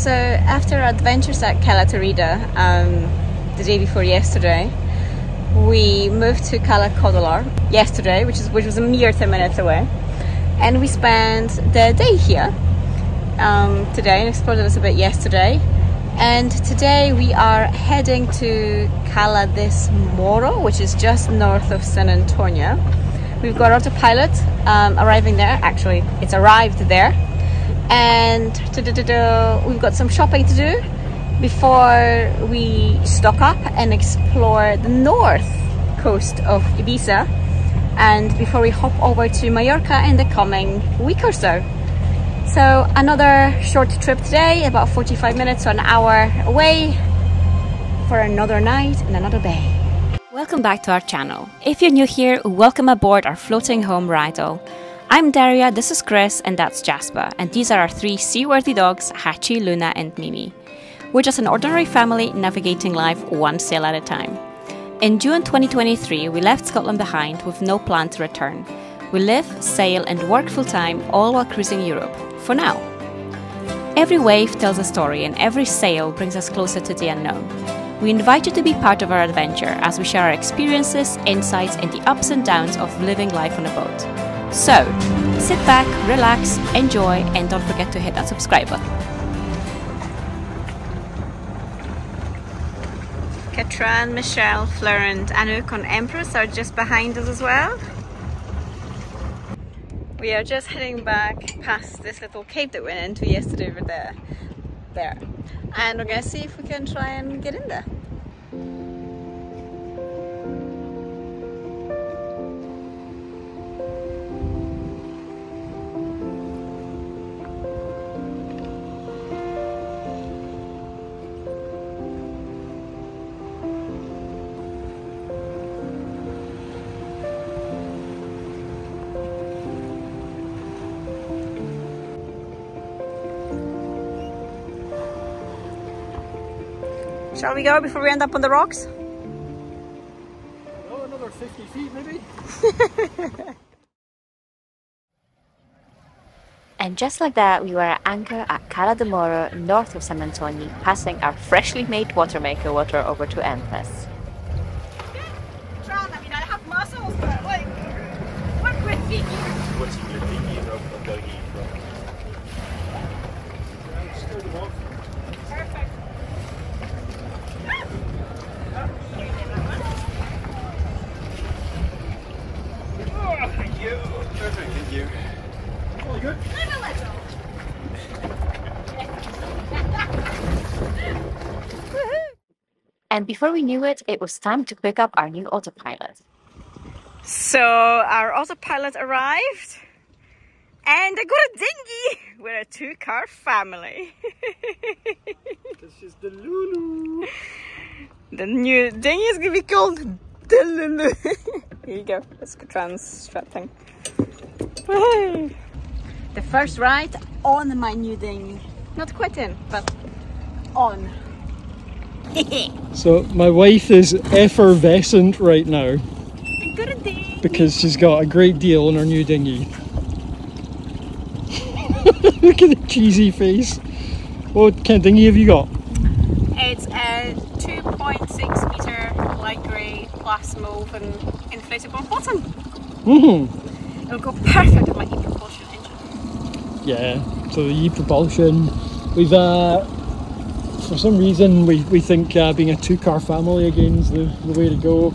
So after our adventures at Cala Torrida the day before yesterday, we moved to Cala Codolar yesterday, which was a mere 10 minutes away, and we spent the day here today and explored a little bit yesterday. And today we are heading to Cala del Moro, which is just north of San Antonio. We've got autopilot arriving there. Actually, it's arrived there. And we've got some shopping to do before we stock up and explore the north coast of Ibiza, and before we hop over to Mallorca in the coming week or so. So another short trip today, about 45 minutes or an hour away, for another night and another day. Welcome back to our channel. If you're new here, welcome aboard our floating home Ragdoll. I'm Daria, this is Chris, and that's Jasper, and these are our three seaworthy dogs, Hachi, Luna and Meems. We're just an ordinary family navigating life one sail at a time. In June 2023, we left Scotland behind with no plan to return. We live, sail and work full-time, all while cruising Europe, for now. Every wave tells a story and every sail brings us closer to the unknown. We invite you to be part of our adventure as we share our experiences, insights and the ups and downs of living life on a boat. So, sit back, relax, enjoy, and don't forget to hit that subscribe button. Katran, Michelle, Florent and Nook on Empress are just behind us as well. We are just heading back past this little cave that we went into yesterday over there. And we're gonna see if we can try and get in there. Shall we go before we end up on the rocks? Oh, another 50 feet maybe. And just like that, we were at anchor at Cala del Moro, north of San Antonio, passing our freshly made water maker water over to Empress. Tron, I mean, I have muscles, but like, work with me. What's your thingy from the doggy from? Stir them off. Perfect. Oh, thank you. Perfect, thank you. All good? And before we knew it, it was time to pick up our new autopilot. So our autopilot arrived and I got a dinghy. We're a two-car family. This is the Lulu. The new dinghy is gonna be called the Lulu. Here you go, that's the trans strap thing. The first ride on my new dinghy. Not quite in, but on. So my wife is effervescent right now I got a dinghy. because she's got a great deal on her new dinghy. Look at the cheesy face. What kind of dinghy have you got? It's a 2.6 meter light grey plus mauve and inflatable bottom. It'll go perfect with my e-propulsion engine. Yeah, so the e-propulsion. We've for some reason we think being a two-car family again is the way to go.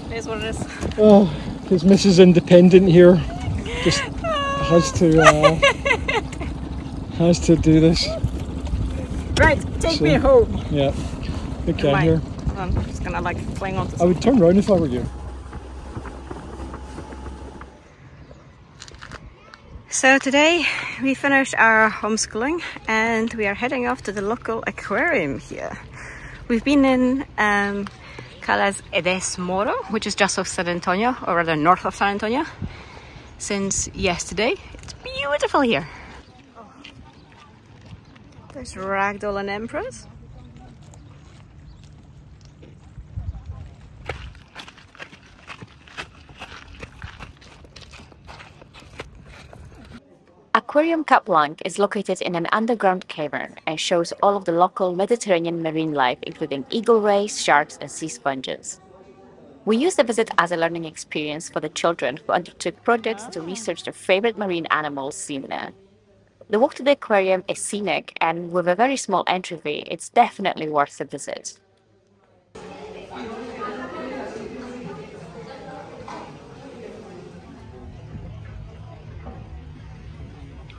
It is what it is. Oh, because Mrs. Independent here just has to do this. Right, take me home. Yeah. Okay, Right. here. I'm just gonna like cling on to I something. would turn around if I were you. So today we finished our homeschooling and we are heading off to the local aquarium here. We've been in Cala del Moro, which is just off San Antonio, or rather north of San Antonio, since yesterday. It's beautiful here. Oh. There's Ragdoll and Empress. aquarium Cap Blanc is located in an underground cavern and shows all of the local Mediterranean marine life, including eagle rays, sharks, and sea sponges. We used the visit as a learning experience for the children who undertook projects to research their favorite marine animals seen there. The walk to the aquarium is scenic, and with a very small entry fee, it's definitely worth a visit.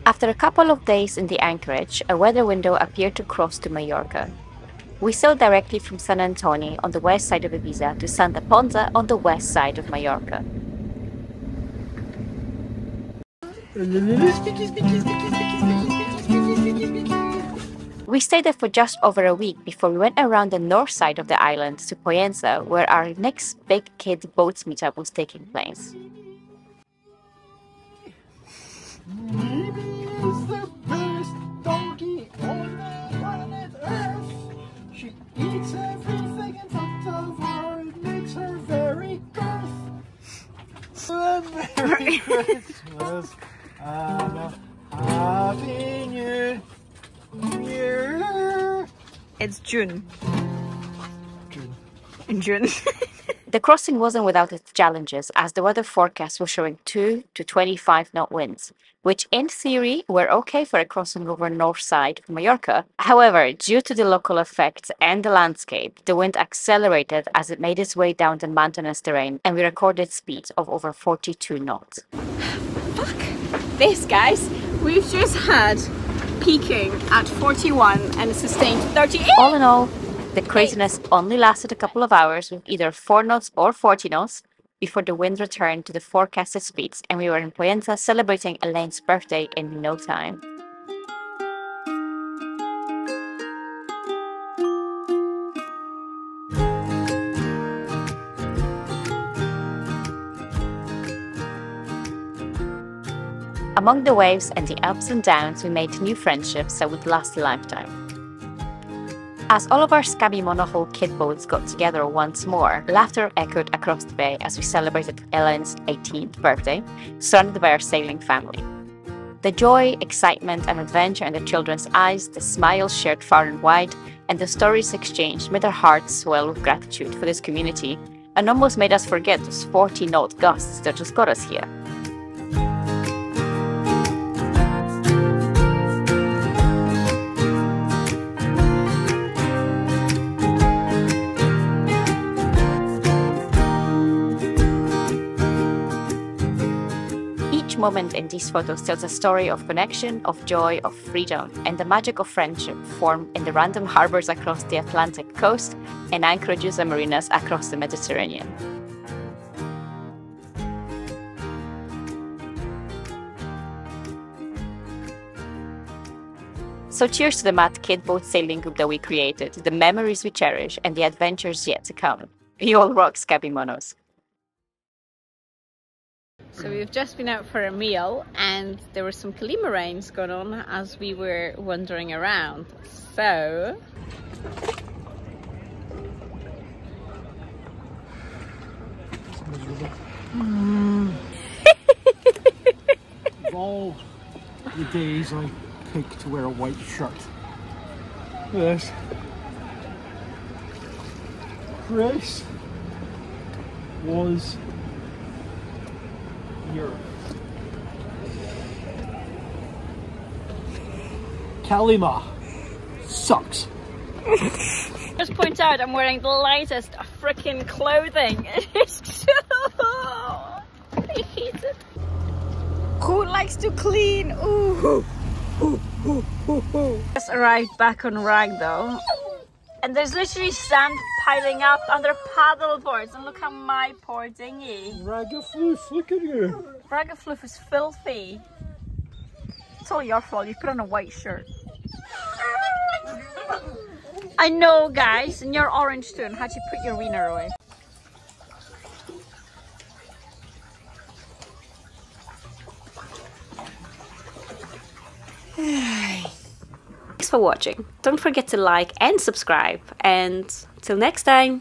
After a couple of days in the anchorage, a weather window appeared to cross to Majorca. We sailed directly from San Antonio on the west side of Ibiza to Santa Ponsa on the west side of Majorca. We stayed there for just over a week before we went around the north side of the island to Poyenza, where our next big kid boats meetup was taking place. Mimi is the best donkey on the planet Earth. She eats everything in front of her. It makes her very girth. Merry Christmas and a Happy New Year. It's June. June. In June. The crossing wasn't without its challenges, as the weather forecast was showing 2 to 25 knot winds, which in theory were okay for a crossing over north side of Majorca. However, due to the local effects and the landscape, the wind accelerated as it made its way down the mountainous terrain, and we recorded speeds of over 42 knots. Fuck this, guys. We've just had peaking at 41 and sustained 38. All in all, the craziness only lasted a couple of hours with either 4 knots or 40 knots before the wind returned to the forecasted speeds, and we were in Poyenza celebrating Elaine's birthday in no time. Among the waves and the ups and downs, we made new friendships that would last a lifetime. As all of our scabby monohull kid boats got together once more, laughter echoed across the bay as we celebrated Elaine's 18th birthday, surrounded by our sailing family. The joy, excitement, and adventure in the children's eyes, the smiles shared far and wide, and the stories exchanged made our hearts swell with gratitude for this community, and almost made us forget those 40-knot gusts that just got us here. Each moment in these photos tells a story of connection, of joy, of freedom, and the magic of friendship formed in the random harbors across the Atlantic coast and anchorages and marinas across the Mediterranean. So cheers to the mad kid boat sailing group that we created, the memories we cherish, and the adventures yet to come. You all rock, Scabby Monos. So we've just been out for a meal, and there were some Kalima rains going on as we were wandering around. So Of all the days I picked to wear a white shirt, this Chris was here. Kalima sucks. just point out I'm wearing the lightest freaking clothing. It's so I hate it. Who likes to clean? Ooh. Just arrived back on Ragdoll, and there's literally sand piling up under paddle boards, and look how my poor dinghy. Ragafloof, look at you. Ragafloof is filthy. It's all your fault, you put on a white shirt. I know, guys, and you're orange too, and how'd you put your wiener away? Thanks for watching. Don't forget to like and subscribe, and till next time.